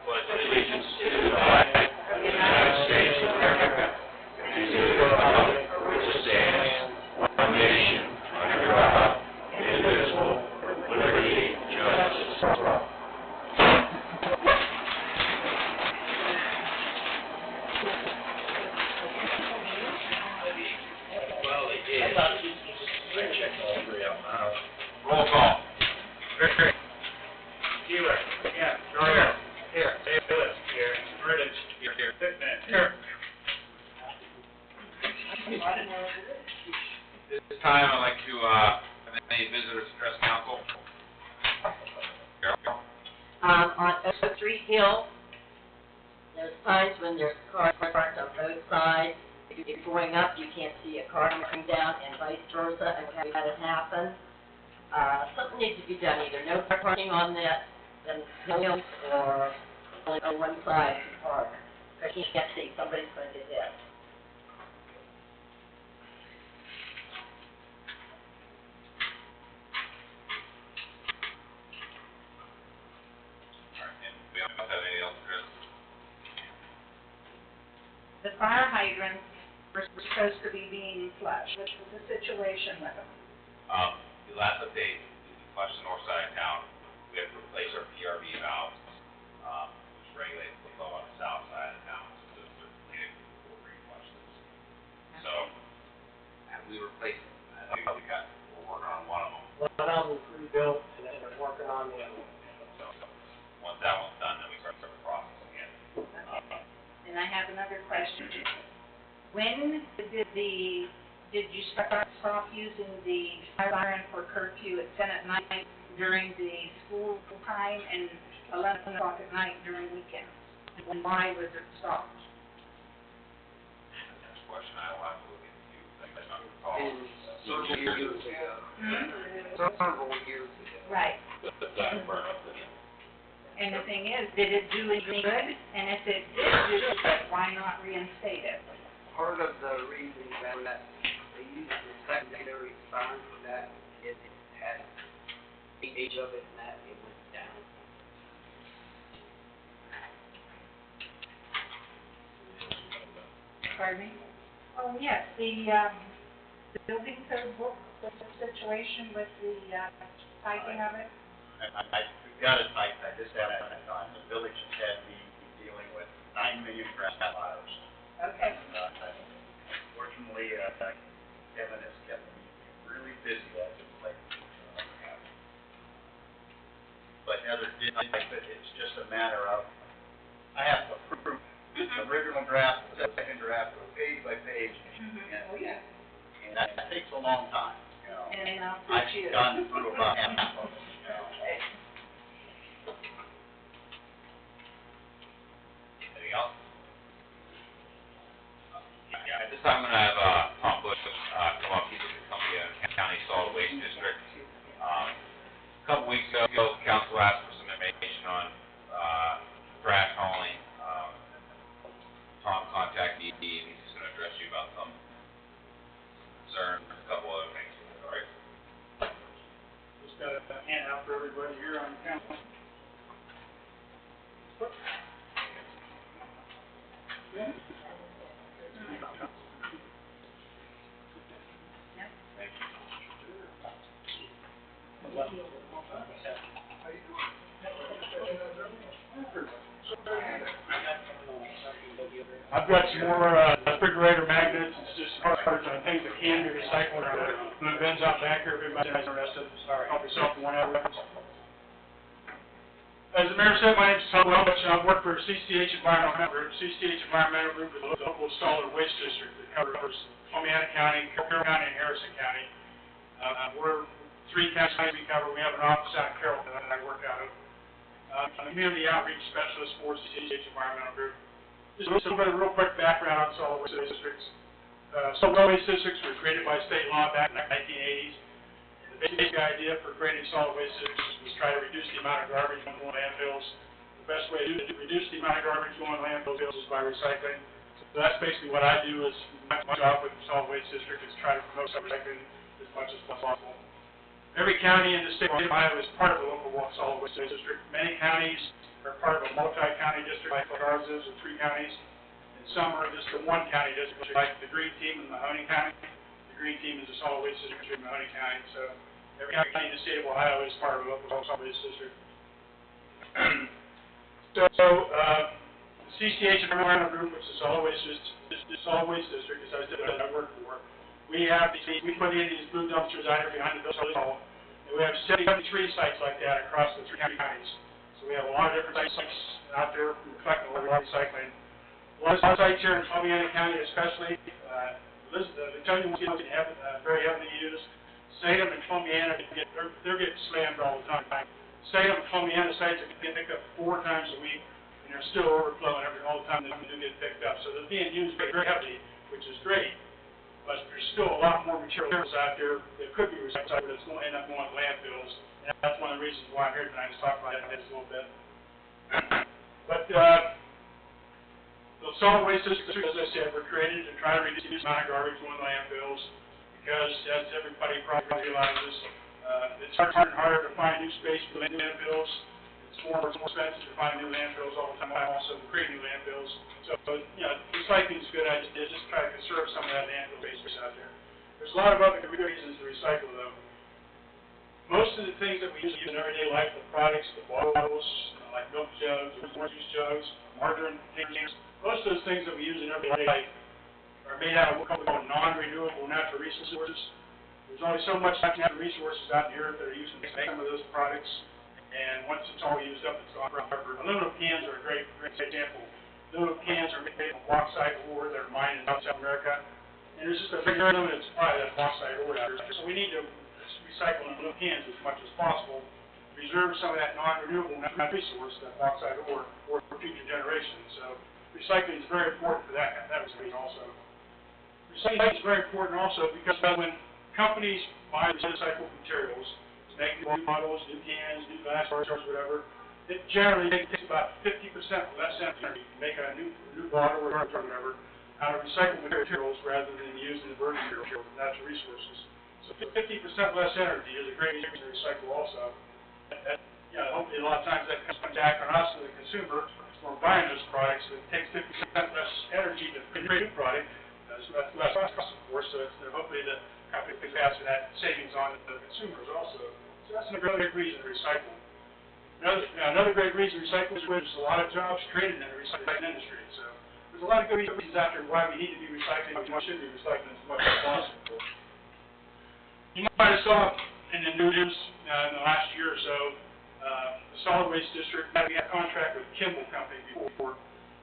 pledge allegiance to the flag of the United States of America and to the republic for which it stands, one nation, under God, indivisible, with liberty and justice for all. Well, they did. I checked all three of them out. Roll call. Victor. Keeler. Yeah. Jordan. Here. Davis. Here. Bridge. Here. Pittman. Here. This time I'd like to have any visitors address council. On Oak Street Hill, there's times when there's cars parked on both sides. If you're going up, you can't see a car coming down, and vice versa, and we've had it happen. Something needs to be done, either no parking on that hill or only on one side to park. Because you can't see, somebody's going to get hit. We don't have anything else to address. The fire hydrants were supposed to be being flushed. What's the situation with them? The last update, we flushed the north side of town. We have to replace our PRV valves, which regulate the flow on the south side of town. So those are completed before we flush this. So, and we replaced, I think we're working on one of them. One of them was rebuilt, and then we're working on the other one. So, once that one's done, then we start the process again. And I have another question. When did you stop using the siren for curfew at 10 at night during the school time and 11 o'clock at night during weekends? And why was it stopped? That's a question I will have to look into. That's not recall. Several years ago. Several years ago. Right. That burn up the. And the thing is, did it do any good? And if it did do good, why not reinstate it? Part of the reason that they used the secondary sign for that is it had the age of it and that it went down. Pardon me? Oh, yes, the building code book, what's the situation with the typing of it? We've got it typed, I just haven't had time. The village has had me dealing with 9 million draft files. Okay. And, fortunately, Kevin has kept me really busy as of late. But Heather did type it, it's just a matter of, I have to approve the original draft, the second draft, page by page. Oh, yeah. And that takes a long time, you know. And I've gone through about half of it, you know. Anything else? Yeah, at this time I'm going to have Tom Bush come up. He's with the Columbia County Solid Waste District. A couple weeks ago, council asked for some information on trash hauling. Tom contacted me, and he's just going to address you about some concerns, a couple other things. All right. Just got a handout for everybody here on council. I've got some more refrigerator magnets. It's just parts on things that can be recycled. The bins out back here, everybody's interested. Sorry, help yourself to one out of reference. As the mayor said, my name is Tom Welch. I work for CCH Environmental Group. CCH Environmental Group is a local solid waste district that covers Columbiana County, Carroll County, and Harrison County. We're three counties we cover. We have an office out in Carroll that I work out of. I'm a community outreach specialist for CCH Environmental Group. Just a little bit of real quick background on solid waste districts. Solid waste districts were created by state law back in the 1980s. The basic idea for creating solid waste districts was try to reduce the amount of garbage going to landfills. The best way to reduce the amount of garbage going to landfills is by recycling. So that's basically what I do. Is my job with the solid waste district is try to promote recycling as much as possible. Every county in the state of Ohio is part of the local solid waste district. Many counties are part of a multi-county district like ours is, with 3 counties. And some are just a 1-county district, like the Green Team in Mahoney County. The Green Team is a solid waste district in Mahoney County, so every county in the state of Ohio is part of a local solid waste district. CCH Environmental Group, which is solid waste district, as I said, I work for. We put in these blue dumpsters out here behind the village hall, and we have 73 sites like that across the 3 counties. So we have a lot of different sites out there collecting a lot of recycling. A lot of sites here in Columbiana County, especially, the Tony ones get very heavily used. Salem and Columbiana they're getting slammed all the time. Salem and Columbiana sites are getting picked up 4 times a week, and they're still overflowing all the time they do get picked up. So they're being used very heavily, which is great. But there's still a lot more materials out there that could be recycled that's going to end up going to landfills. And that's one of the reasons why I'm here tonight, to talk about that just a little bit. But the solid waste districts, as I said, were created to try to reduce the amount of garbage going to landfills, because as everybody probably realizes, it's harder and harder to find new space for landfills. It's more expensive to find new landfills all the time, also to create new landfills. So, recycling is a good idea, just try to conserve some of that landfill space out there. There's a lot of other good reasons to recycle, though. Most of the things that we use in everyday life, the products, the bottles, like milk jugs, orange juice jugs, margarine containers, most of those things that we use in everyday life are made out of what we call non-renewable natural resources. There's only so much natural resources out in Europe that are used to make some of those products, and once it's all used up, it's gone forever. Aluminum cans are a great example. Aluminum cans are made from bauxite ore that are mined in South America, and there's just a very limited supply of that bauxite ore out there. So we need to recycle aluminum cans as much as possible, reserve some of that non-renewable natural resource, that bauxite ore, for future generations. So recycling is very important for that reason also. Recycling is very important also because when companies buy recycled materials to make new bottles, new cans, new glass jars, whatever, it generally takes about 50% less energy to make a new bottle or whatever out of recycled materials rather than using virgin materials and natural resources. So 50% less energy is a great reason to recycle also. Hopefully a lot of times that comes back on us as a consumer when we're buying those products. It takes 50% less energy to create a new product. So that's less cost, of course, so hopefully the company can pass that savings on to the consumers also. So that's another great reason to recycle. Another great reason to recycle is there's a lot of jobs created in the recycling industry. So there's a lot of good reasons out there why we need to be recycling, and we should be recycling as much as possible. You might have saw in the news in the last year or so, the solid waste district, we had a contract with Kimball Company before.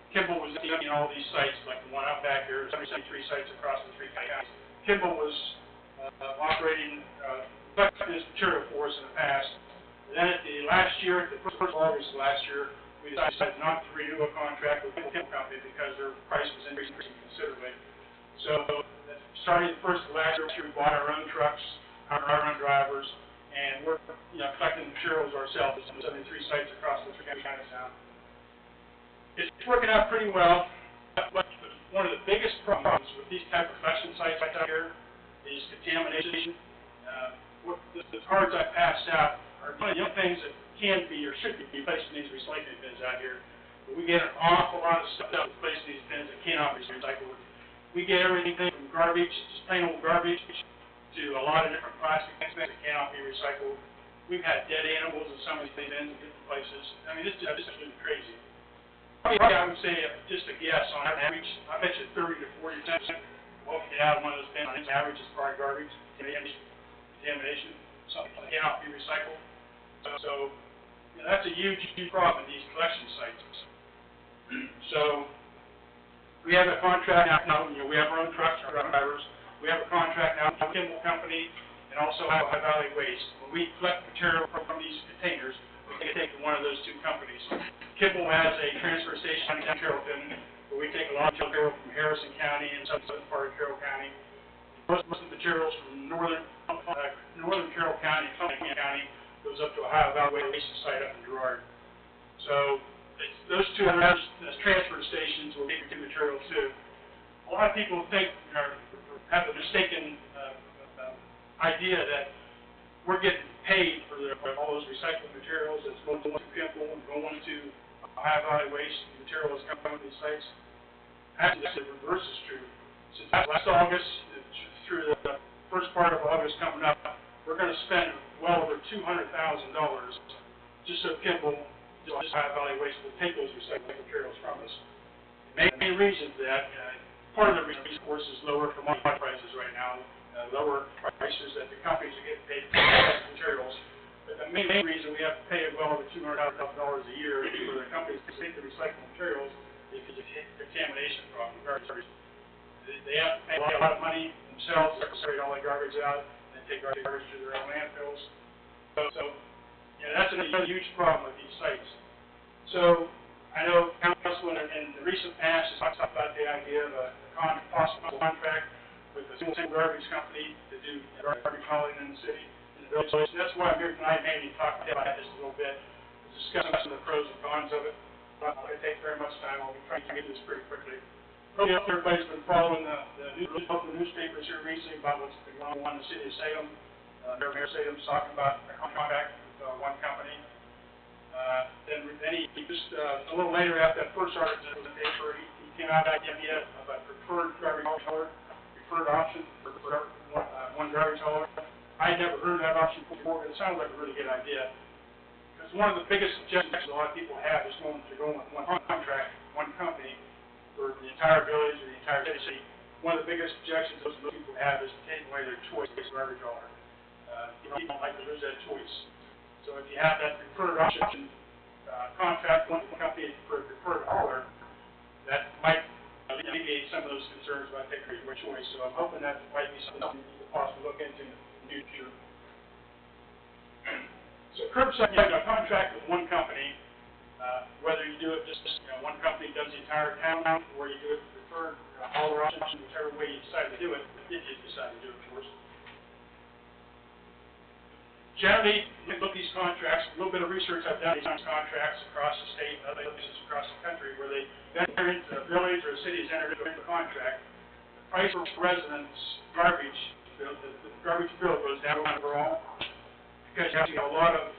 Kimball was in all these sites, like the one out back here, 73 sites across the 3 counties. Kimball was operating collecting this material for us in the past. And then at the last year, the 1st of August of last year, we decided not to renew a contract with Kimball Company because their price was increasing considerably. So, starting the 1st of last year, we bought our own trucks, our own drivers, and we're collecting materials ourselves at 73 sites across the 3 counties now. It's working out pretty well, but one of the biggest problems with these type of collection sites out here is contamination. The cards I passed out are one of the things that can be or should be placed in these recycling bins out here. But we get an awful lot of stuff placed in these bins that cannot be recycled. We get everything from garbage, just plain old garbage, to a lot of different plastic things that cannot be recycled. We've had dead animals in some of these bins in different places. I mean, this is really crazy. Probably I would say, just a guess, on average, I bet you 30 to 40% of what we get out of one of those bins on average is probably garbage, contamination, something that cannot be recycled. So that's a huge problem in these collection sites. So we have a contract now, we have our own trucks, our own drivers. We have a contract now with Kimball Company and also High Valley Waste. When we collect material from these containers, we can take to one of those 2 companies. Kimball has a transfer station in Carrollton, where we take a lot of material from Harrison County and southern part of Carroll County. Most of the materials from northern Carroll County, Columbia County, goes up to Ohio Valley Waste site up in Girard. So those 2 transfer stations will take the material too. A lot of people have a mistaken idea that we're getting paid for all those recycled materials that's going to Kimball and going to high value waste materials coming to these sites. Actually, the reverse is true. Since last August through the first part of August coming up, we're going to spend well over $200,000 just so Kimball, just high value waste, will take those recycled materials from us. The main reason for that, part of the reason, of course, is lower commodity prices right now, lower prices that the companies are getting paid for recycled materials. But the main reason we have to pay well over $200,000 a year for the companies to take the recycled materials is because of the contamination problem, garbage. They have to pay a lot of money themselves to separate all the garbage out and take garbage to their own landfills. So that's another huge problem with these sites. So I know council in the recent past has talked about the idea of a possible contract with a single garbage company to do garbage hauling in the city, in the village. So that's why I'm here tonight, maybe talk about this a little bit, discuss some of the pros and cons of it. I'm not going to take very much time. I'll be trying to get this pretty quickly. Probably everybody's been following the local newspapers here recently about what's been going on in the city of Salem. Mayor Salem's talking about a contract with one company. Then he just a little later after that first article in the paper, he came out with the idea of a preferred garbage hauler, preferred option for one garbage hauler. I had never heard of that option before, but it sounds like a really good idea. Because one of the biggest objections a lot of people have is going with one contract, one company, for the entire village or the entire city. One of the biggest objections most people have is taking away their choice as garbage hauler. People don't like to lose that choice. So if you have that preferred option, contract one company for a preferred hauler, that might alleviate some of those concerns about taking away choice. So I'm hoping that might be something you could possibly look into in the future. So curbside, you have a contract with one company, whether you do it just, one company does the entire town, or you do it preferred hauler option, whichever way you decide to do it, if you decide to do it, of course. Generally, when you look at these contracts, a little bit of research I've done on these contracts across the state and other places across the country where they enter into the village or cities enter into a contract, the price for residents' garbage, the garbage bill goes down overall because you have a lot of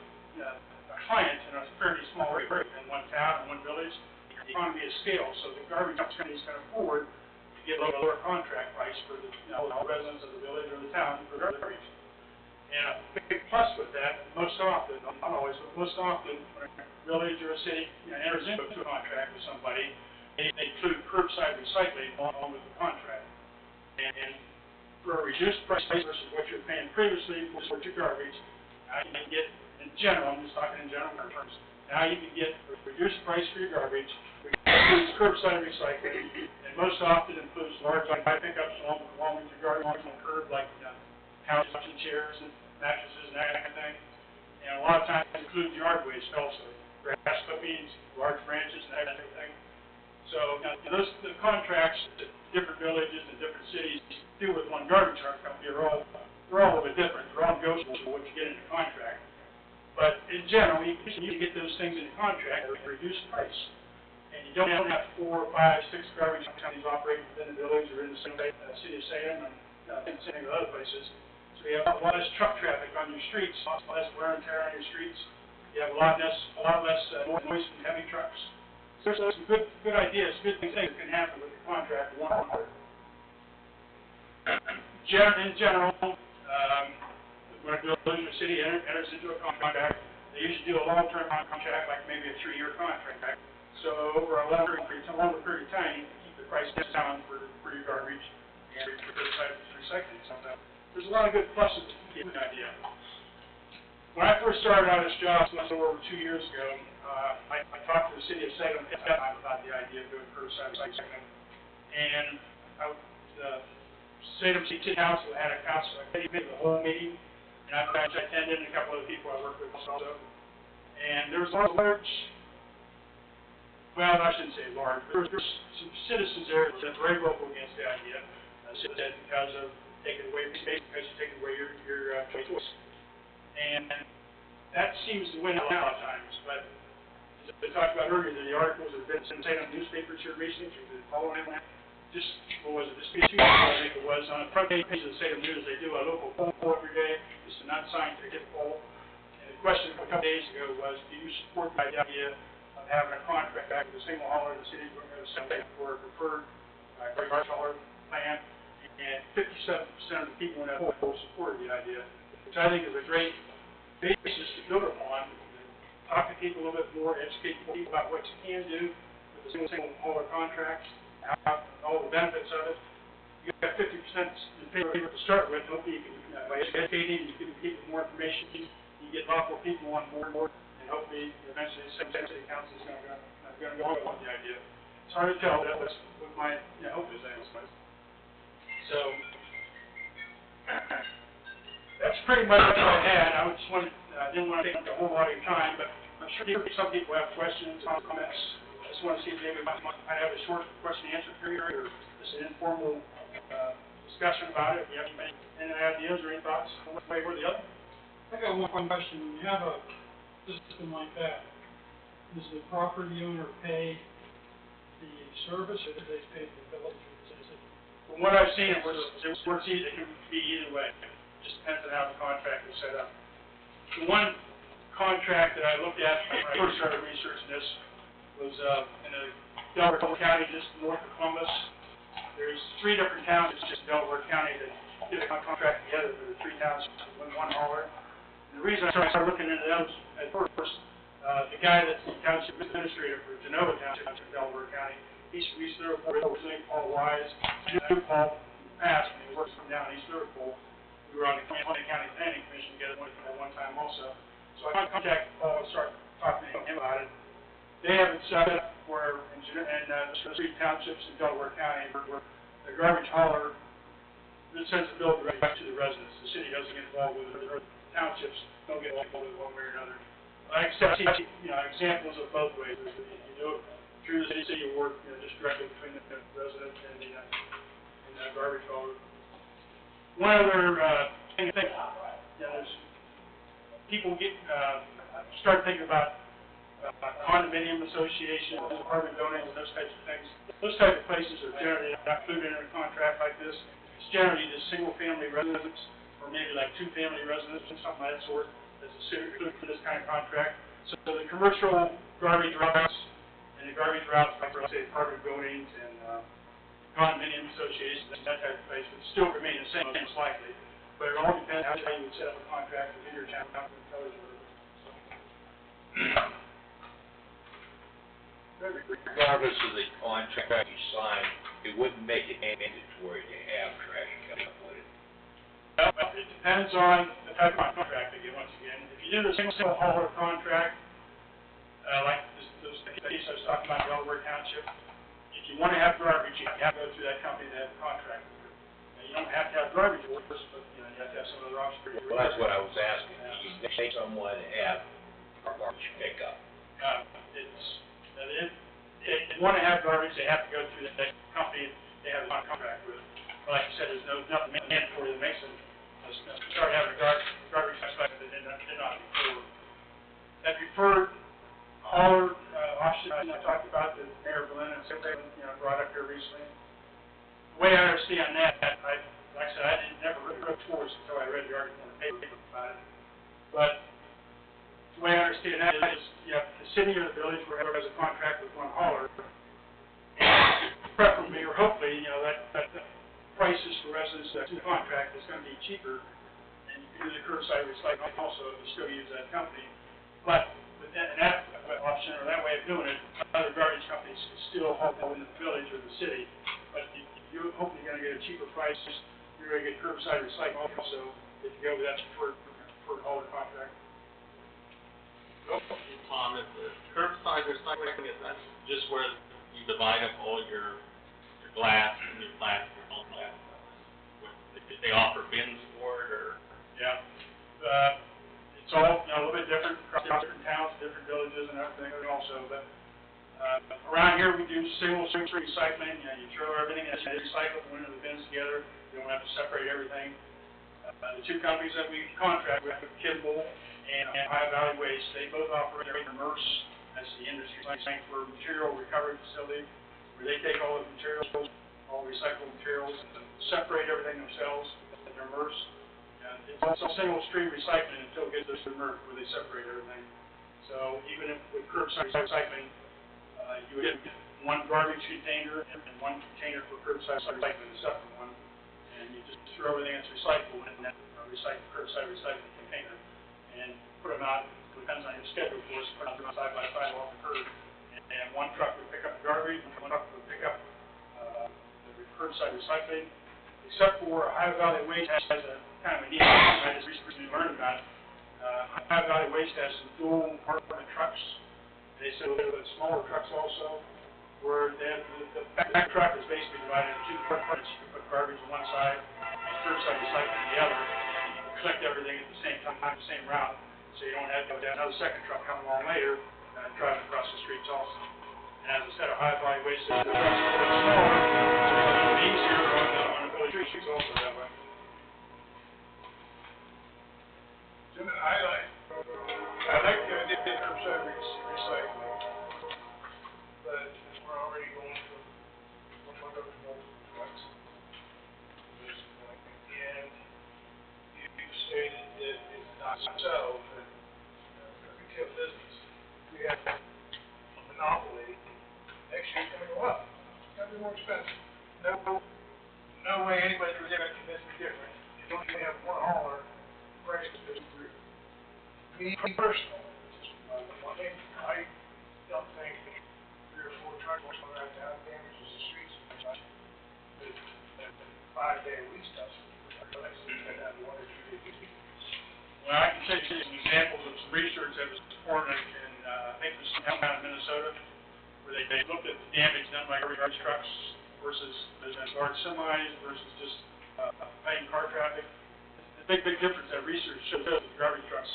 clients in a fairly small area in one town, in one village, the economy of scale, so the garbage companies can afford to get a lower contract price for the residents of the village or the town for garbage. And a big plus with that, most often, not always, but most often, when a village or a city enters into a contract with somebody, they include curbside recycling along with the contract. And for a reduced price versus what you're paying previously for your garbage, now you can get, in general, I'm just talking in general terms, now you can get a reduced price for your garbage, which includes curbside recycling, and most often includes large pickups along with your garbage on the curb, like couches and chairs and mattresses and that kind of thing. And a lot of times it includes yard waste also, grass clippings, large branches, and that kind of thing. So the contracts that different villages and different cities do with one garbage company they're all a little bit different. They're all negotiable for what you get in the contract. But in general, you can get those things in the contract at a reduced price. And you don't have 4, 5, 6 garbage companies operating within the village or in the city of Salem and same with other places. So you have a lot less truck traffic on your streets, a lot less wear and tear on your streets. You have a lot less noise from heavy trucks. So there's some good ideas, good things that can happen with the contract one hauler. In general, when a village or city enters into a contract, they usually do a long-term contract, like maybe a 3-year contract. So over a longer period of time, you can keep the price down for your garbage and for recycling. Sometimes there's a lot of good pluses to get an idea. When I first started out this job, a little over 2 years ago, I talked to the city of Salem at that time about the idea of doing curbside recycling, and the Salem City Council had a committee the whole meeting, and I attended, and a couple of people I worked with also. And there was a large, well, I shouldn't say large, but there were some citizens there that were very vocal against the idea. Said because of taking away space, because you're taking away your choice. And that seems to win a lot of times, but as I talked about earlier, the articles that have been in Salem newspapers here recently, through the following that, just, what was it, this 2 years ago, I think it was, on the front page of the Salem News, they do a local poll every day. It's a non-scientific poll. And the question a couple days ago was, do you support the idea of having a contract back with a single hauler, the city for a preferred, garbage hauler plan, and 57% of the people in that poll supported the idea, which I think is a great basis to build upon. Talk to people a little bit more, educate people about what you can do with the single hauler contracts, all the benefits of it. You got 50% in favor to start with. Hopefully you can, by educating, you can give people more information, you get a lot more people on board, and hopefully eventually the city council is going to go along with the idea. It's hard to tell, but that's what my hope is anyway. So, that's pretty much what I had. I just wanted, didn't want to take up a whole lot of your time, but I'm sure some people have questions, comments. I just want to see if maybe I have a short question and answer period, or just an informal discussion about it. If you have any ideas or any thoughts, one way or the other. I got one question. When you have a system like that, does the property owner pay the service, or do they pay the village or the city? From what I've seen, it can be either way. It just depends on how the contract is set up. The one contract that I looked at when I first started researching this was in Delaware County, just north of Columbus. There's 3 different towns, it's just Delaware County, that did a contract together for the 3 towns with one hauler. And the reason I started looking into those at first, the guy that's the township administrator for Genova Township in Delaware County, East Liverpool, his name Paul Wise. I knew Paul in the past when he worked from down in East Liverpool. We were on the County Planning Commission together at one time also. So I contacted Paul and started talking to him about it. They have it set up where in the 3 townships in Delaware County where the garbage hauler sends the bill directly to the residents. The city doesn't get involved with it, or the townships don't get involved with it one way or another. I see examples of both ways. You do it through the city, you work just directly between the resident and the garbage hauler. One other thing, there's people start thinking about condominium associations, apartment buildings, and those types of things. Those types of places are generally not included in a contract like this. It's generally just single-family residents, or maybe like 2-family residents, or something of that sort, that's included for this kind of contract. So the commercial garbage routes and the garbage routes, like say apartment buildings and condominium associations, that type of place, would still remain the same, most likely. But it all depends on how you would set up a contract with your town, with colors, or Regardless of the contract you sign, it wouldn't make it mandatory to have trash pickup, would it? Well, it depends on the type of contract again, once again. If you do the single hauler contract, like the case I was talking about, Delaware Township, if you want to have garbage, you have to go through that company that has a contract with it. Now, you don't have to have garbage workers, but you have to have some other options. Well, that's what I was asking. Do you need someone to have garbage pickup? If they want to have garbage, they have to go through that company they have a contract with. But like you said, there's nothing mandatory that makes them start having a garbage aspect that did not before. That preferred hauler option I talked about, that Mayor Berlin and something brought up here recently. The way I understand that, like I said, I never really looked towards until I read the article in the paper about it. But the way I understand that is, the city or the village, wherever has a contract with one hauler, preferably or hopefully, that the prices for residents that's in the contract is going to be cheaper, and you can do the curbside recycling also if you still use that company. But with that option or that way of doing it, other garbage companies can still haul in the village or the city, but you're hopefully going to get a cheaper price. You're going to get curbside recycling also if you go with that preferred hauler contract. Tom, is the curbside recycling, is that just where you divide up all your glass and your plastic and all that? Did they offer bins for it, or? Yeah. It's all a little bit different across different towns, different villages and everything also, but around here we do single-stream recycling. You throw everything that's recycled into the bins together. You don't have to separate everything. The 2 companies that we contract with, Kimball and High Valley Waste, they both operate MRFs, that's the industry saying for material recovery facility, where they take all the materials, all recycled materials, and separate everything themselves at their MRFs. It's also single stream recycling until it gets to the MRF, where they separate everything. So even if with curbside recycling, you would get one garbage container and one container for curbside recycling, a separate one. And you just throw everything that's recyclable in that curbside recycling container and put them out, depends on your schedule, of course, put them side by side off the curb. And one truck would pick up the garbage, and one truck would pick up, the curbside recycling. Except for Ohio Valley Waste has a kind of a neat, I just recently learned about it. Ohio Valley Waste has some dual compartment trucks. They sell a little bit smaller trucks also, where they have, the back truck is basically divided into two compartments. You can put garbage on one side and curbside recycling on the other. You can collect everything at the same time, the same route, so you don't have to have another second truck come along later, driving across the streets also. And as I said, Ohio Valley Waste is the trucks are a little smaller, so it's a little easier on the village streets also that way. Jim, I like the idea of curbside recycling, but we're already going from one of those multiple trucks at this point. And you stated that it's not so, but retail business, we have a monopoly. Next year it's gonna go up. It's gonna be more expensive. No way anybody's really gonna convince me different. You don't even have one hauler, price is through. Me personally, I don't think 3 or 4 trucks going around town damages the streets as much as the 5-day-a-week stuff. Well, I can say some examples of some research that was performed in, I think it was down in Minnesota, where they looked at the damage done by garbage trucks versus large semis versus just plain car traffic. The big difference that research shows that garbage trucks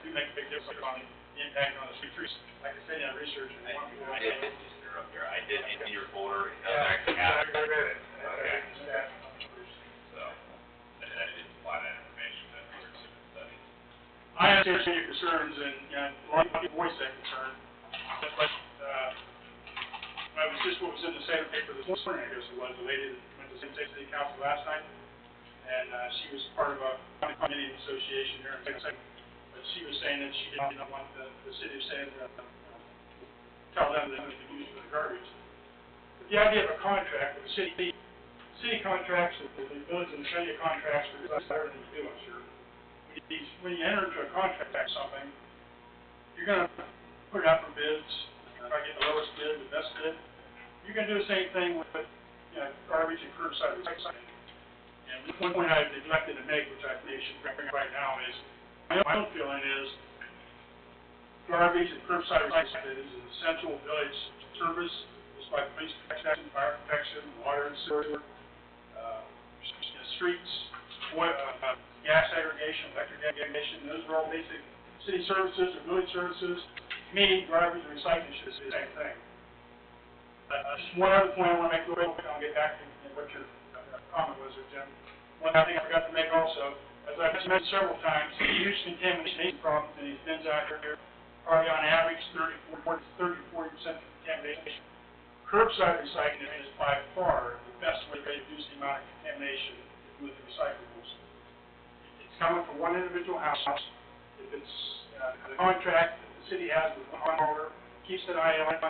do make a big difference on the impact on the streets. Like I said in that research. I did just interrupt here. I did in your folder, it does actually have. I read it. Okay. So, I didn't find that information that we were doing studies. I understand your concerns, and, a lot of people voice that concern. But, it was just what was in the Saturday paper this morning, I guess it was, the lady that went to city council last night, and, she was part of a committee association here in Texas. But she was saying that she did not want the city of San, tell them that they could use for the garbage. But the idea of a contract with the city contracts, the village and the city contracts, that's better than you do, I'm sure. When you enter into a contract or something, you're gonna put it out for bids, try to get the lowest bid, the best bid. You're gonna do the same thing with, garbage and curbside recycling. And one point I've neglected to make, which I think I should bring up right now, is my own feeling is garbage and curbside recycling is an essential village service, just like police protection, fire protection, water and sewer, streets, gas aggregation, electric aggregation. Those are all basic city services or village services. To me, garbage and recycling should be the same thing. Just one other point I want to make real quick, I'll get back to what your comment was there, Jim. One thing I forgot to make also, as I've mentioned several times, huge contamination problems in these bins out here, probably on average 30-40% contamination. Curbside recycling is by far the best way to reduce the amount of contamination with the recyclables. It's coming from one individual house. If it's the contract that the city has with one hauler, keeps an eye on it.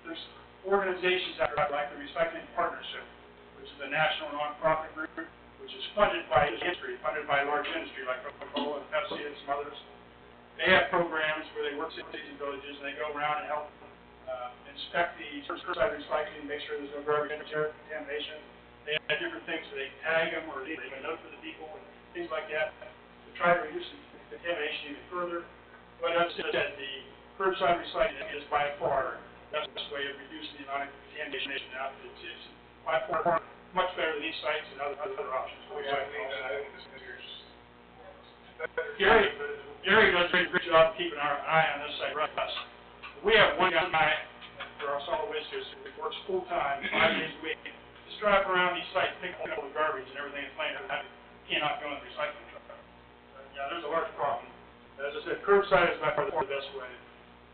There's organizations out there like the Recycling Partnership, which is a national nonprofit group, which is funded by large industry like Coca-Cola and Pepsi and some others. They have programs where they work cities and villages, and they go around and help inspect the curbside recycling, make sure there's no garbage contamination. They have different things, so they tag them or they leave a note for the people and things like that to try to reduce the contamination even further. But as I said, the curbside recycling is by far the best way of reducing the amount of contamination out. It's by far much better than these sites and other options. Gary does a great job keeping our eye on this site for us. We have one guy for our solid waste district who works full-time, 5 days a week, just drive around these sites, pick up the garbage and everything that's laying around. Cannot go in the recycling truck. There's a large problem. As I said, curbside is by far the best way.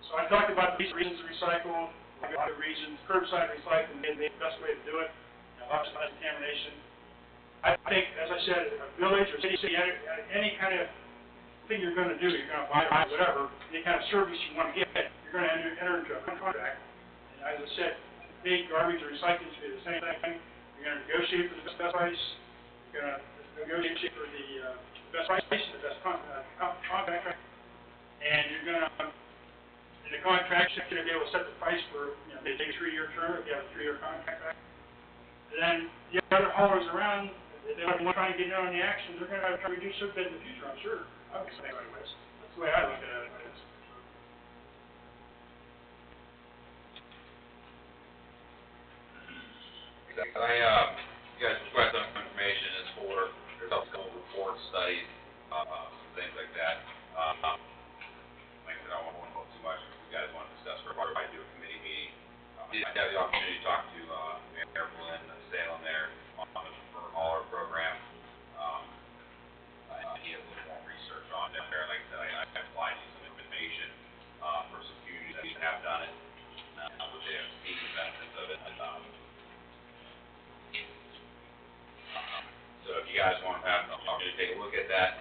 So I talked about these reasons to recycle, other reasons. Curbside recycling is the best way to do it. Lots of contamination. I think, as I said, a village or city, any kind of thing you're gonna do, you're gonna buy whatever, any kind of service you wanna get, you're gonna enter into a contract. And as I said, big garbage or recycling should be the same thing. You're gonna negotiate for the best price, you're gonna negotiate for the best price, the best contract, and you're gonna, in the contract, you're gonna be able to set the price for, maybe a 3-year term, if you have a 3-year contract. And then the other haulers around, if they want to try and get in on the action, they're gonna try to reduce their bid in the future, I'm sure. Obviously, anyways. That's the way I look at it. You guys request some information is for, there's also a couple reports, studies, things like that. Like I said, I won't go too much, if you guys want to discuss, or if I do a committee meeting. I had the opportunity to talk to, Mayor Flynn, Salem there, on the hauler program. He has a little more research on it there, like I said, I applied you some information, for some communities that have done it, which they have seen the benefits of it, so if you guys want to have an opportunity to take a look at that,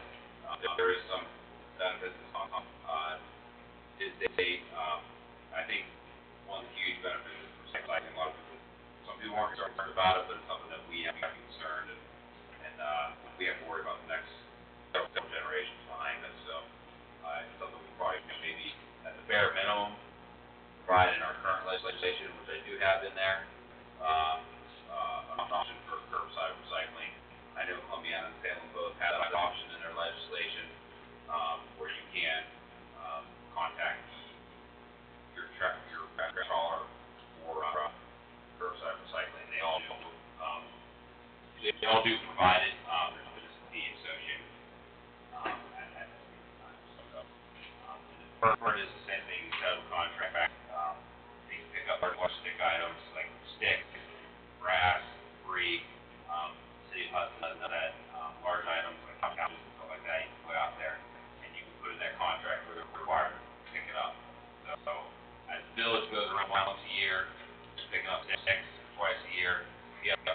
there is some benefits on, I think one of the huge benefits is recycling. A lot of people, some people aren't concerned about it, but it's something that we have to be concerned, and we have to worry about the next several generations behind us, so, it's something we probably maybe, at the bare minimum, provide in our current legislation, which I do have in there, an option for curbside recycling. I know Columbiana and Salem both have that option in their legislation, where you can, contact your hauler for, curbside recycling. They all do provide it, there's just a fee associated, at the same time, so, the first part is the same thing, federal contract, they pick up large stick items like sticks, brass, debris, City of Hudson does that, large items like couches and stuff like that, you can put out there, and you can put in that contract where they're required to pick it up. So, as the village goes around once a year, picking up sticks twice a year, if you have a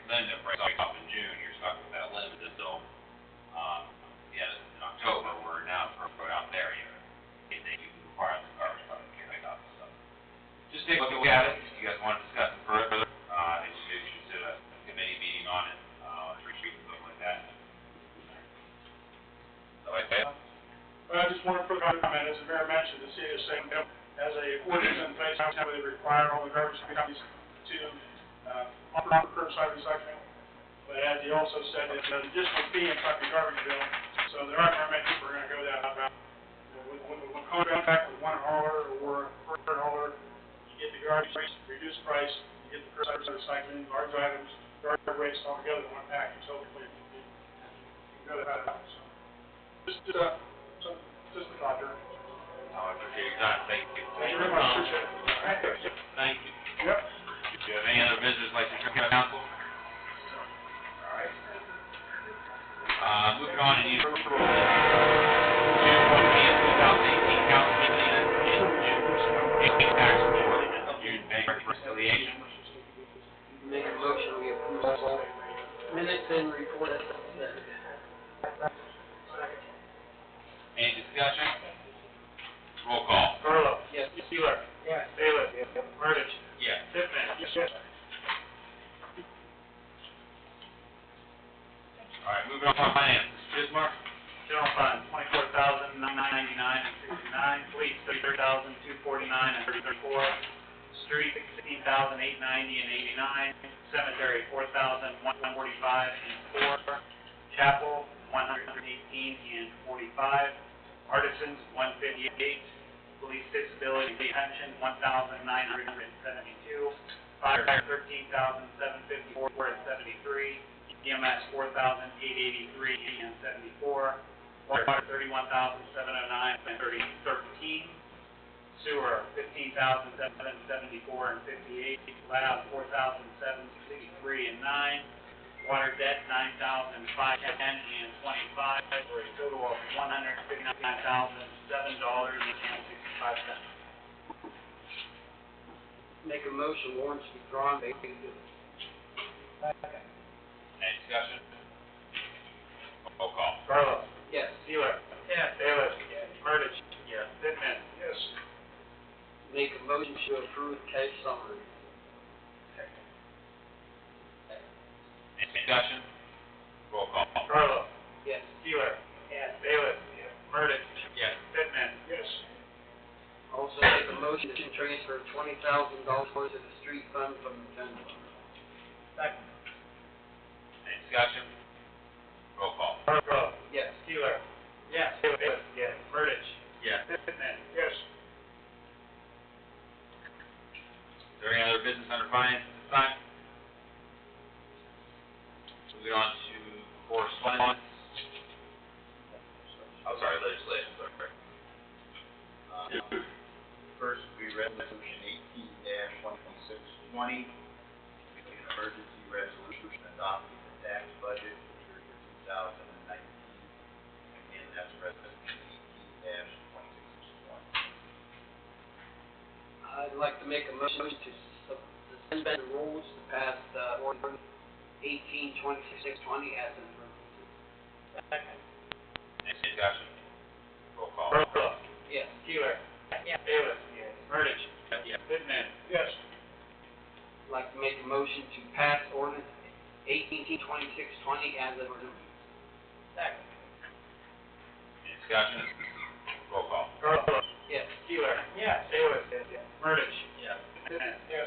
limit price up in June, you're stuck with that limit until, in October, where now it's put out there, you can require the garbage truck to pick up, so. Just take a look at it, if you guys want to discuss it further, maybe you should sit a committee meeting on it, retreat, something like that. So I say, I just want to put a comment, as the mayor mentioned, the city of Salem has a ordinance in place where they require all the garbage companies to, offer curbside recycling. But as he also said, it's an additional fee inside the garbage bill, so there are many people who are gonna go that route. With one contract with one hauler or a third hauler, you get the garbage reduced price, you get the curbside recycling, large items, garbage waste all together in one package, hopefully you can go that route, so. Just a thought there. I appreciate your time, thank you. Thank you very much, appreciate it. Thank you. Yep. Do you have any other business like to come to council? All right. Moving on to the June 20th, 2018 council meeting in June tax report, June bank reconciliation. Make a motion, we approve all minutes and reports. Any discussion? Roll call. Carlo. Yes. Steeler. Yes. Bailiff. Martich. Yes. Tippman. Yes. All right, moving on to finances. Bismarck? General fund, $24,999.69, police, $33,249.34, street, $16,890.89, cemetery, $4,145.04, chapel, $118.45, artisans, $158, police disability pension, $1,972, fire, $13,754.73, EMS, $4,883.74, water, $31,709.13, sewer, $15,774.58, lab, $4,763.09, water debt, $9,510.25, for a total of $159,007.65. Make a motion, warrants be drawn, Any discussion? Roll call. Carlos. Yes. Steeler. motion to approve cash summary. Any discussion? Roll call. Carlo. Yes. Keeler. Yes. Bailiff. Yes. Burdick. Yes. Pittman. Yes. Also make a motion to transfer $20,000 to the street fund from the general fund. Second. Any discussion? Roll call. Carlo. Yes. Keeler. Yes. Bailiff. Yes. Burdick. Yes. Pittman. Yes. Is there any other business under finance at this time? Moving on to correspondence. Oh, sorry, legislation, sorry. First, we read resolution 18-2620, an emergency resolution adopting the tax budget for year 2019. Again, that's resolution 18-2620. I'd like to make a motion to suspend the rules to pass ordinance 18-2620 as an emergency. Second. Any discussion? Roll call. Carlo. Yes. Keeler. Yes. Bailiff. Yes. Burdick. Yes. Pittman. Yes. I'd like to make a motion to pass ordinance 18-2620 as an emergency. Second. Any discussion? Roll call. Carlo. Yes. Keeler. Yes. Bailiff. Yes. Burdick. Yes. Pittman. Yes.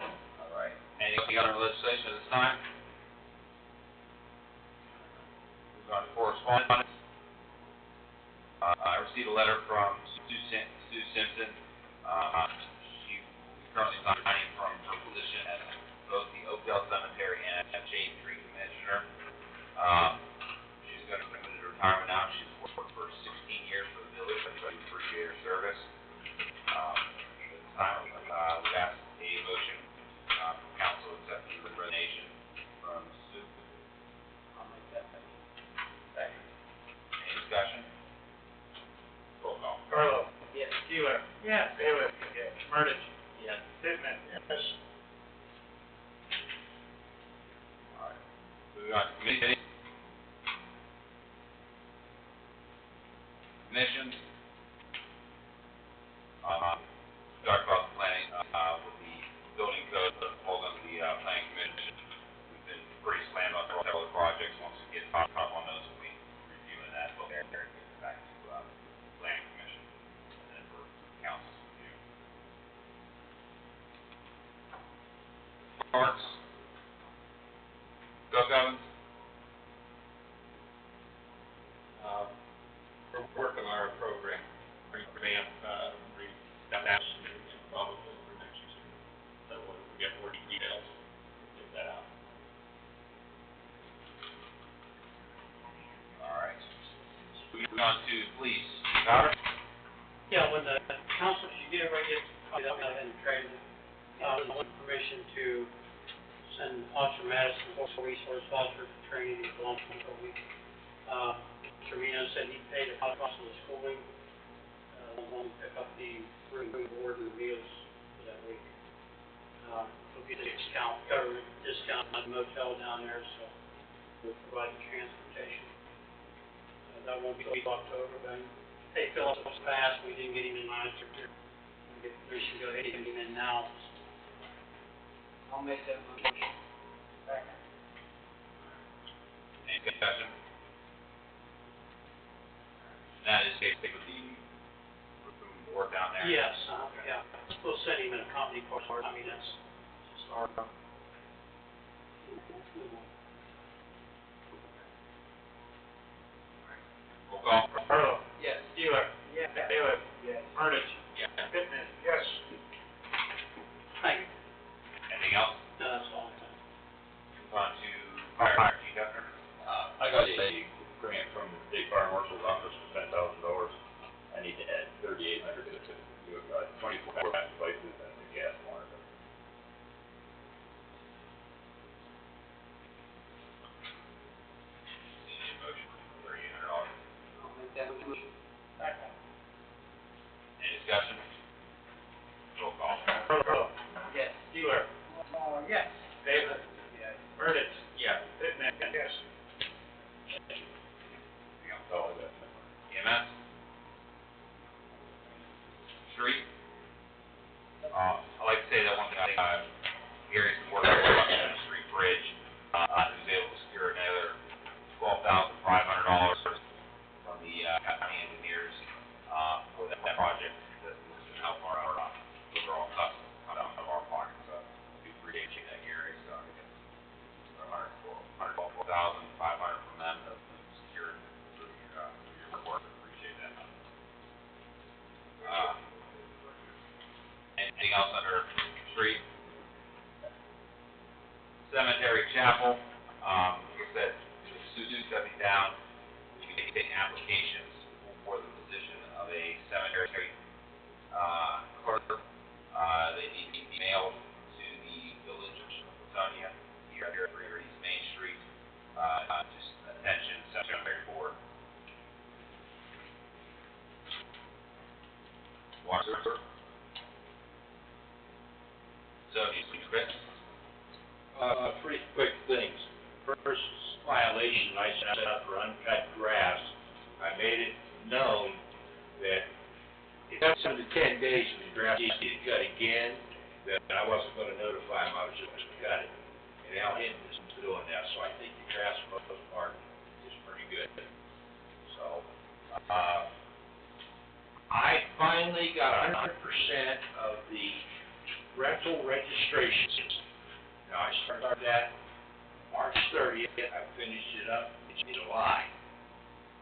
All right. Anything other legislation at this time? Moving on to correspondence. I received a letter from Sue Simpson. She currently resigning from her position as both the Oakdale Cemetery and Shade Tree Commissioner. She's going to move into retirement now. She's worked for 16 years for the village. I really appreciate her service. At this time, we've asked a motion from council accepting the resignation from Sue. I'll make that motion. Second. Any discussion? Roll call. Carlo. Yes. Keeler. Yes. Bailiff. Yes. Burdick. Yes. Pittman. Yes. All right. Moving on to committee. Commissions. We talked about the planning, with the building code that falls under the, planning commission. We've been pretty slammed on several projects. Once we get caught up on those, we'll be reviewing that, but they're getting back to, planning commission, and then for council's review. Parks. Doug Evans. We're working on our program, revamp, reestablish, and probably for next year. So when we get more details, we'll get that out. All right. Moving on to police. Howard? Yeah, when the council, you get it right, get, and training, with permission to send Officer Madison, Force Resource Officer to training in Columbus for a week. Trevino said he'd pay the cost of the schooling, along with pick up the room board and the meals for that week. He'll get a discount, government discount on the motel down there, so we'll provide the transportation. That won't be till October, but hey, Phillips was fast, we didn't get him in last year. We should go ahead and get him in now. I'll make that motion. Any discussion? That is basically with the board down there. Yes, yeah, we'll send him in a company car, I mean, that's just our. Roll call. Carlo. Yes. Keeler. Yes. Bailiff. Yes. Burdick. Yes. Pittman. Yes. Thank you. Anything else? No, that's all I have. Move on to fire. Chief Hefner. I got a grant from the state fire marshal's office for $10,000. I need to add 3,800 to it, 24 gas devices and the gas monitor. Need a motion for $3,800. I'll make that motion. Any discussion? Roll call. Carlo. Yes. Keeler. Yes. Bailiff. Yes. Burdick. Yes. Pittman. Yes. Anything else? That's all I got. EMS. Anything else under street? Cemetery chapel, that Sue's stepping down, we can take applications for the position of a cemetery, clerk. They need to be mailed to the village of Plutonia, here at East Main Street, just attention, cemetery board. Water. So, Chris? Three quick things. First violation, I set up for uncut grass. I made it known that if that's 7 to 10 days and the grass needs to cut again, that I wasn't gonna notify him, I was just gonna cut it. And Al Hinton is doing that, so I think the grass for the most part is pretty good. So, I finally got 100% of the rental registrations. Now, I started that March 30th, I finished it up in July.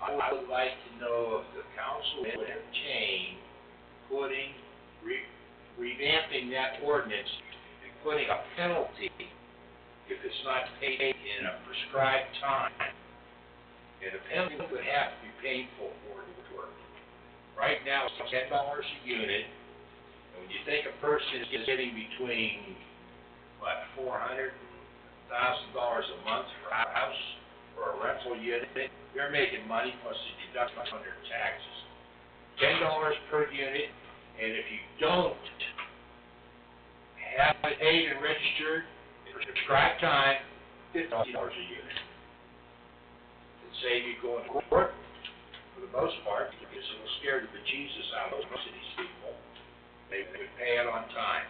I would like to know if the council would entertain revamping that ordinance and putting a penalty if it's not paid in a prescribed time. And the penalty would have to be painful for it to work. Right now, it's $10 a unit, and when you think a person is getting between, $400,000 a month for a house, for a rental unit, they're making money plus the deduction on their taxes. $10 per unit, and if you don't have it paid and registered in prescribed time, $50 a unit. It'd save you going to court, for the most part, because it will scare the bejesus out of most of these people. They would pay it on time.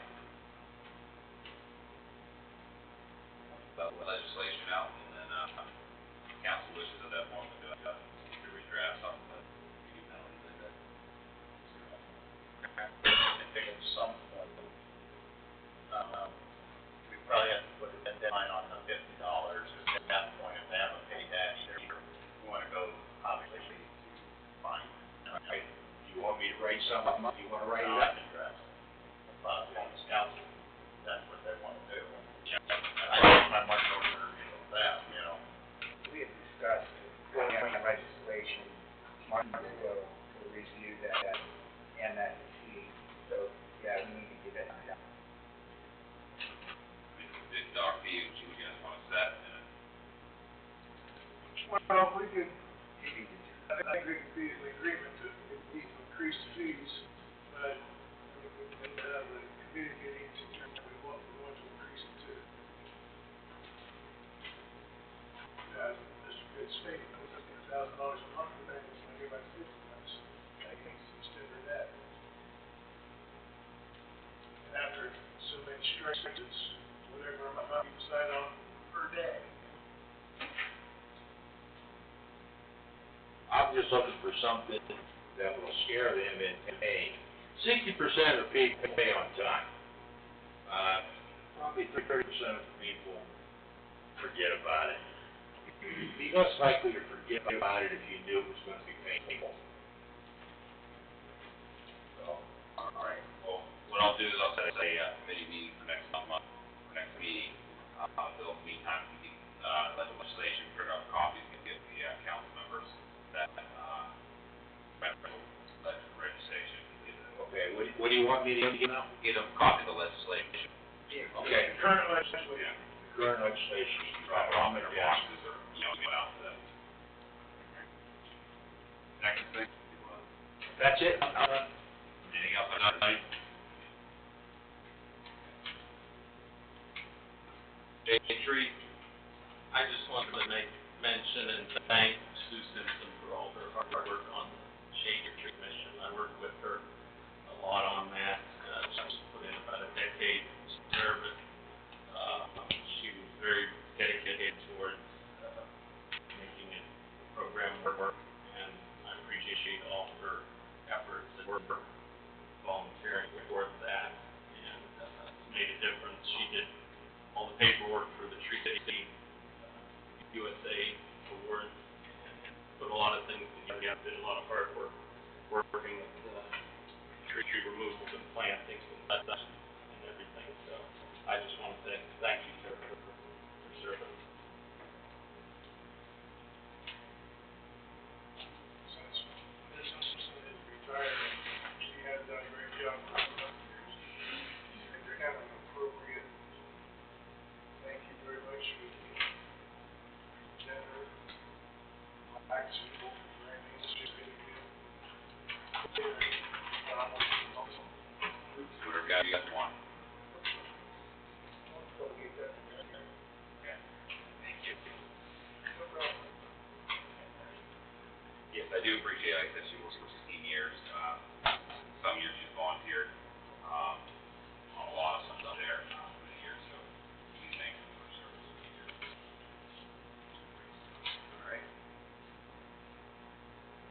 Legislation out, and then, council wishes at that point to redraft something, but you know, I think at some point, we probably have to put a deadline on the $50, at that point, if they haven't paid that either, we wanna go, obviously, to fine. Right? You want me to write something up? You wanna write it up? Council, that's what they wanna do. I don't have much over that, We had discussed putting out legislation months ago to review that and that fee. So, yeah, we need to get that done. Big dog fee, which you guys want to set, and Well, we could, I think we could be in agreement that we need to increase the fees, but we need to have the communicating to determine what we want to increase it to. As Mr. Good stated, $1,000 a month, we're going to give back $50. I think it's extended that. And after so many strikes, whatever amount you decide on per day. I'm just looking for something that will scare them into paying. 60% of the people pay on time. Probably 30% of the people forget about it. You'd be less likely to forget about it if you knew it was going to be painful. So, all right. Well, what I'll do is I'll set a committee meeting for next month, for next meeting. Bill, meantime, we can, let the legislation, print out copies, and get the, council members that, registration. okay, what do you want me to get now? Get a copy of the legislation. Okay. Current legislation. Current legislation. Drop it off in their boxes or, get out to them. Next thing. That's it? Anything else on that night? Tree. I just wanted to mention and thank Sue Simpson for all her hard work on the Shade Tree Mission. I worked with her a lot on that. She's put in about a decade to serve it. She was very dedicated towards making it a program work, and I appreciate all of her efforts and work volunteering towards that, and it's made a difference. She did all the paperwork for the Tree City USA Award, and put a lot of things together. Yeah, did a lot of hard work working with tree removals and plantings and such. I just want to thank you for serving. Since Ms. Simpson is retiring, she has done a great job for the years. And you're having an appropriate, thank you very much for the gender, flexible, branding, it's just really good. Whatever guy you guys want. Go get that. Okay. Thank you. No problem. Yes, I do appreciate, like I said, she works for 16 years. Some years she's volunteered, on a lot of stuff there, for the years, so we thank you for her service for the years. All right.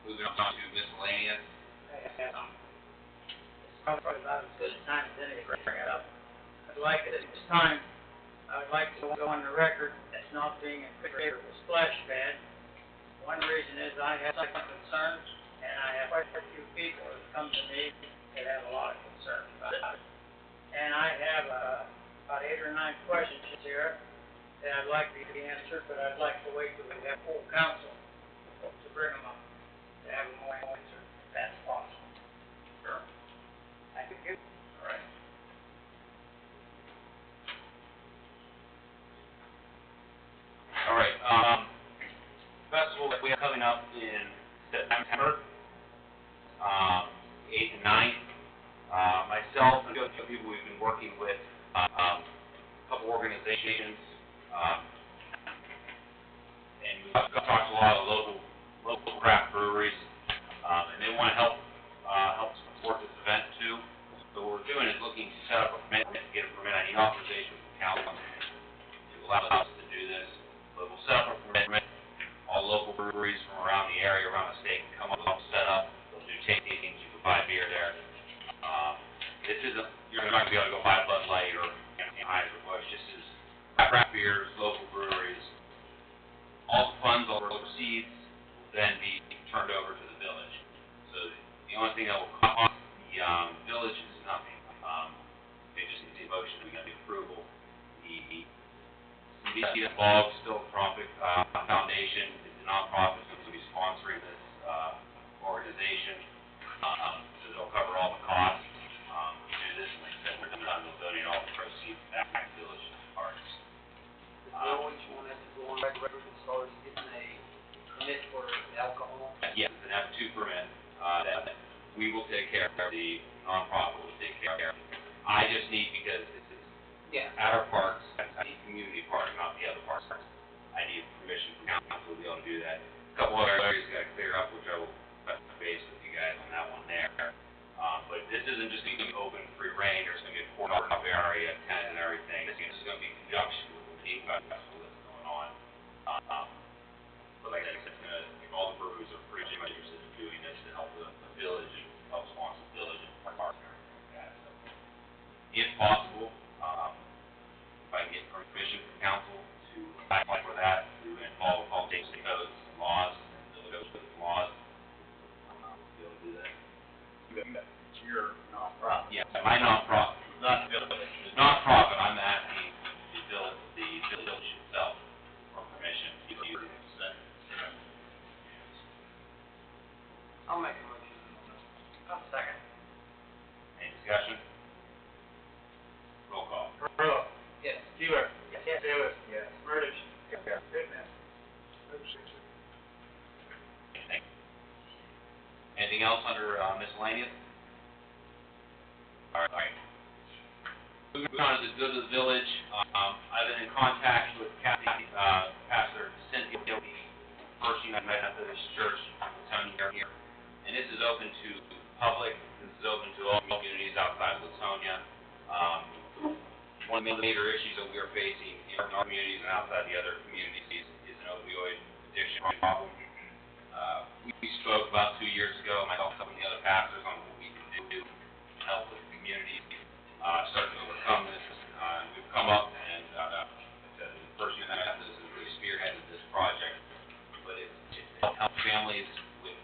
Moving on to miscellaneous. Probably not as good a time as any to bring it up. I'd like at this time, I would like to go on the record as not being in favor of the splash pad. One reason is I have some concerns, and I have quite a few people that come to me that have a lot of concerns about it. And I have about 8 or 9 questions here that I'd like to be answered, but I'd like to wait till we have full council to bring them up, to have them all answered, if that's possible. Sure. Thank you. All right. All right, festival that we have coming up in September, 8th and 9th. Myself and a few people we've been working with, a couple organizations, and we've talked to a lot of local craft breweries, and they want to help support this event too. So what we're doing is looking to set up a permit, get a permit. I need authorization from council to allow us to do this. But we'll set up a permit. All local breweries from around the area, around the state, can come up and set up. They'll do tastings. You can buy beer there. This isn't, you're not going to be able to go buy Bud Light or Anheuser-Busch. This is craft beers, local breweries. All the funds, all the proceeds will then be turned over to the village. So the only thing that will cost the village is nothing. They just need the motion, we got the approval. The CDC Boggs Philanthropic Foundation is a nonprofit who's going to be sponsoring this organization. So they'll cover all the costs. We do this, and like I said, we're done, they'll donate all the proceeds back to the village parks. The village wanted to go on record as far as getting a permit for alcohol. Yes, and have 2 permit, that we will take care of, the nonprofit will take care of. I just need, because this is at our parks, I need community park, not the other parks. I need permission from council to be able to do that. A couple other areas got to clear up, which I will touch base with you guys on that one there. But this isn't just going to be open, free reign, there's going to be a corner up area, tent and everything. This is going to be in conjunction with the Team Festival that's going on. But like I said, it's going to, all the breweries are pretty much interested in doing this to help the village, and help sponsor the village and park and everything like that. So, if possible, if I can get permission from council to apply for that, to involve all safety codes, laws, and those laws, be able to do that. It's your nonprofit. Yeah, my nonprofit, not the village, the nonprofit, I'm asking the village itself for permission to use it. I'll make a motion. I'll second. Any discussion? Roll call. Perla. Yes. Keeler. Yes. Bailiff. Yes. Erdich. Yeah. Pittman. Anything else under miscellaneous? All right. Moving on to the village, I've been in contact with Kathy, Pastor Cynthia, the First United Methodist Church here, and this is open to public. This is open to all communities outside of Latonia. One of the major issues that we are facing in our communities and outside the other communities is an opioid addiction problem. We spoke about 2 years ago, myself and some of the other pastors, on what we can do to help with the community start to overcome this. We've come up and the First United Methodist has really spearheaded this project, but it's to help families with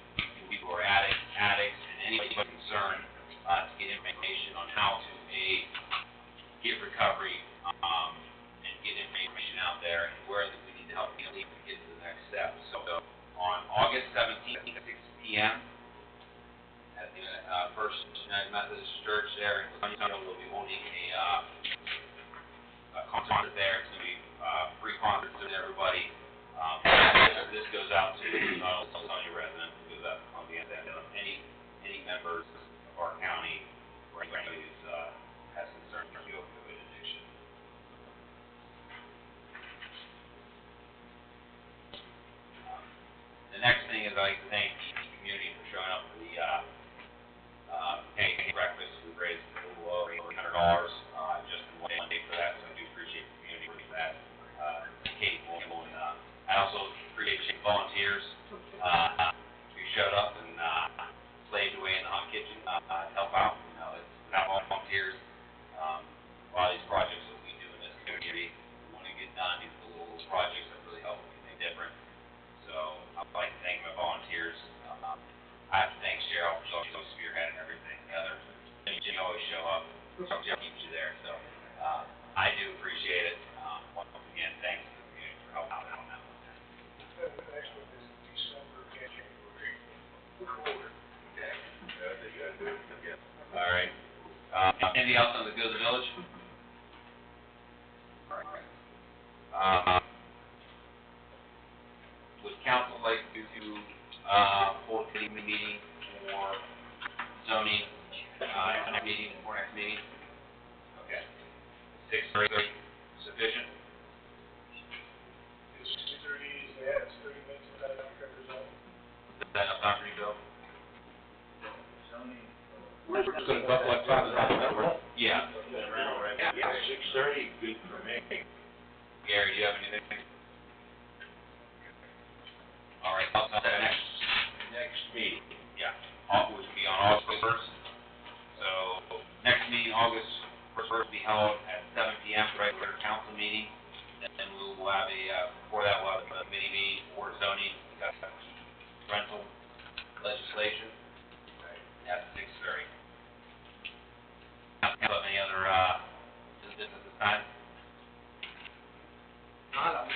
people who are addicts, and anybody concerned to get information on how to get recovery Church there, and we'll be holding a concert there. It's gonna be, free concert to everybody. This goes out to not only residents, it goes out to Columbia, and any members of our county, or anybody who's, has concerns with opioid addiction. The next thing is I'd like to thank the community for showing up for the, pancake breakfast. We raised a little over $800, just in one day for that, so I do appreciate the community for that. Kate, and, I also appreciate volunteers, who showed up and, slaved away in the hot kitchen, to help out. You know, it's without volunteers, a lot of these projects that we do in this community, when we get done, these little projects that really help make a difference. So I'd like to thank my volunteers. I have to thank Cheryl for so spearheading everything. The others, Jimmy always show up, Jim keeps you there. So I do appreciate it. Once again, thanks to the community for helping out on that. The next one is December, January. Look forward. Okay. Good. All right. Anything else on the good of the village? All right. Would council like to hold a committee meeting for zoning, next meeting, before next meeting? Okay. 6:30, sufficient? It's 6:30, yeah, it's 30 minutes without a covers all. Is that enough time for you, Bill? Zoning. We're just gonna buckle our tongues on the number. Yeah. Yeah, 6:30, good for me. Gary, do you have anything? All right, I'll set the Next meeting. yeah, which will be on August 1st. So, next meeting, August 1st, will be held at 7 p.m. for regular council meeting. And then we will have before that, we'll have a mini meeting for zoning, rental legislation. At 6:30. Have any other, business at this time? Not, I'm